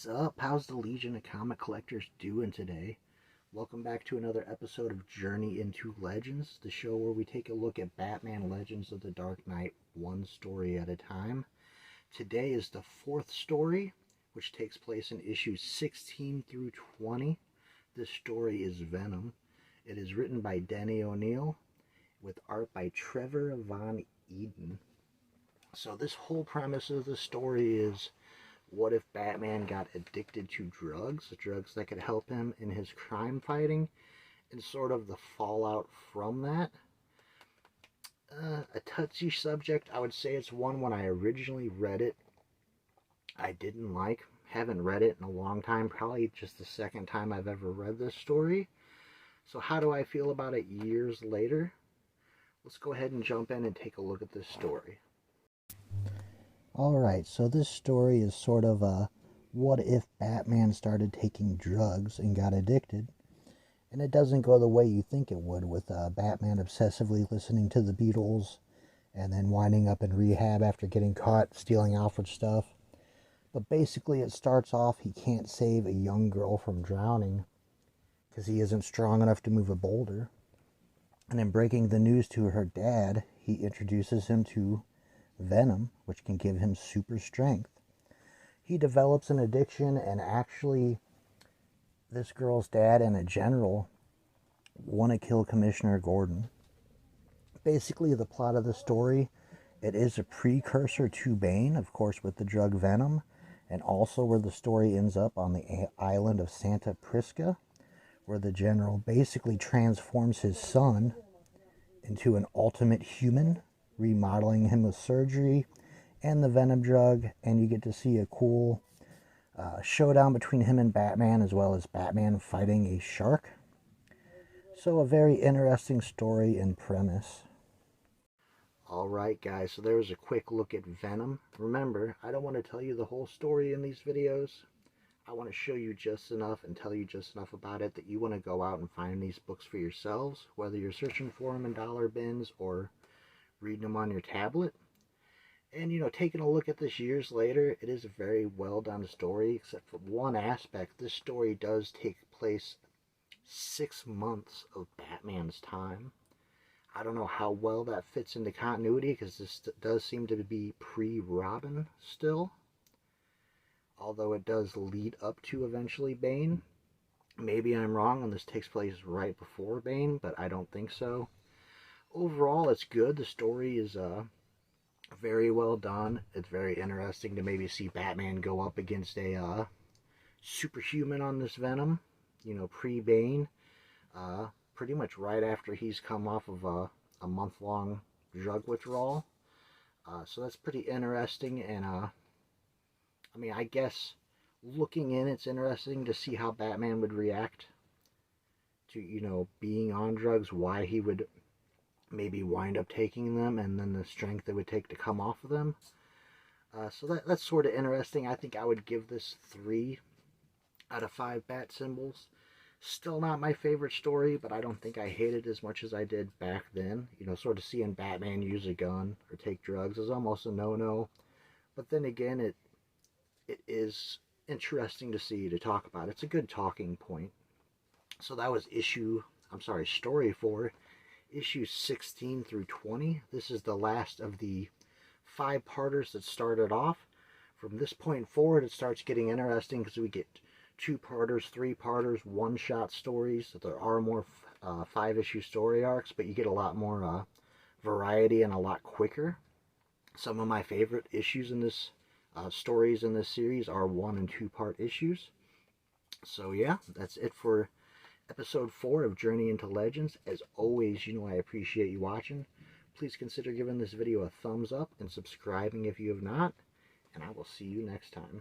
What's up? How's the Legion of Comic Collectors doing today? Welcome back to another episode of Journey into Legends, the show where we take a look at Batman Legends of the Dark Knight one story at a time. Today is the fourth story, which takes place in issues 16 through 20. This story is Venom. It is written by Denny O'Neil with art by Trevor Von Eden. So this whole premise of the story is, what if Batman got addicted to drugs that could help him in his crime fighting, and sort of the fallout from that. A touchy subject. I would say it's one when I originally read it I didn't like. Haven't read it in a long time, probably just the second time I've ever read this story. So how do I feel about it years later? Let's go ahead and jump in and take a look at this story. Alright, so this story is sort of a what if Batman started taking drugs and got addicted. And it doesn't go the way you think it would, with Batman obsessively listening to the Beatles and then winding up in rehab after getting caught stealing Alfred's stuff. But basically it starts off he can't save a young girl from drowning because he isn't strong enough to move a boulder. And in breaking the news to her dad, he introduces him to Venom, which can give him super strength. He develops an addiction, and actually this girl's dad and a general want to kill Commissioner Gordon. Basically, the plot of the story, it is a precursor to Bane, of course, with the drug Venom, and also where the story ends up on the island of Santa Prisca, where the general basically transforms his son into an ultimate human, remodeling him with surgery and the Venom drug, and you get to see a cool showdown between him and Batman, as well as Batman fighting a shark. So a very interesting story and premise. Alright guys, so there was a quick look at Venom. Remember, I don't want to tell you the whole story in these videos. I want to show you just enough and tell you just enough about it that you want to go out and find these books for yourselves, whether you're searching for them in dollar bins or reading them on your tablet. And, you know, taking a look at this years later, it is a very well done story, except for one aspect. This story does take place 6 months of Batman's time. I don't know how well that fits into continuity, because this does seem to be pre-Robin still. Although it does lead up to eventually Bane. Maybe I'm wrong and this takes place right before Bane, but I don't think so. Overall, it's good. The story is very well done. It's very interesting to maybe see Batman go up against a superhuman on this Venom, you know, pre-Bane, pretty much right after he's come off of a month-long drug withdrawal. So that's pretty interesting, and I mean, I guess looking in, it's interesting to see how Batman would react to, you know, being on drugs, why he would maybe wind up taking them, and then the strength it would take to come off of them. So that's sort of interesting. I think I would give this 3 out of 5 bat symbols. Still not my favorite story, but I don't think I hate it as much as I did back then. You know, sort of seeing Batman use a gun or take drugs is almost a no-no. But then again, it is interesting to see, to talk about. It's a good talking point. So that was story 4. Issues 16 through 20. This is the last of the 5-parters that started off. From this point forward, it starts getting interesting because we get 2-parters, 3-parters, one-shot stories. There are more 5-issue story arcs, but you get a lot more variety and a lot quicker. Some of my favorite issues in this stories in this series are 1- and 2-part issues. So yeah, that's it for Episode 4 of Journey into Legends. As always, you know I appreciate you watching. Please consider giving this video a thumbs up and subscribing if you have not. And I will see you next time.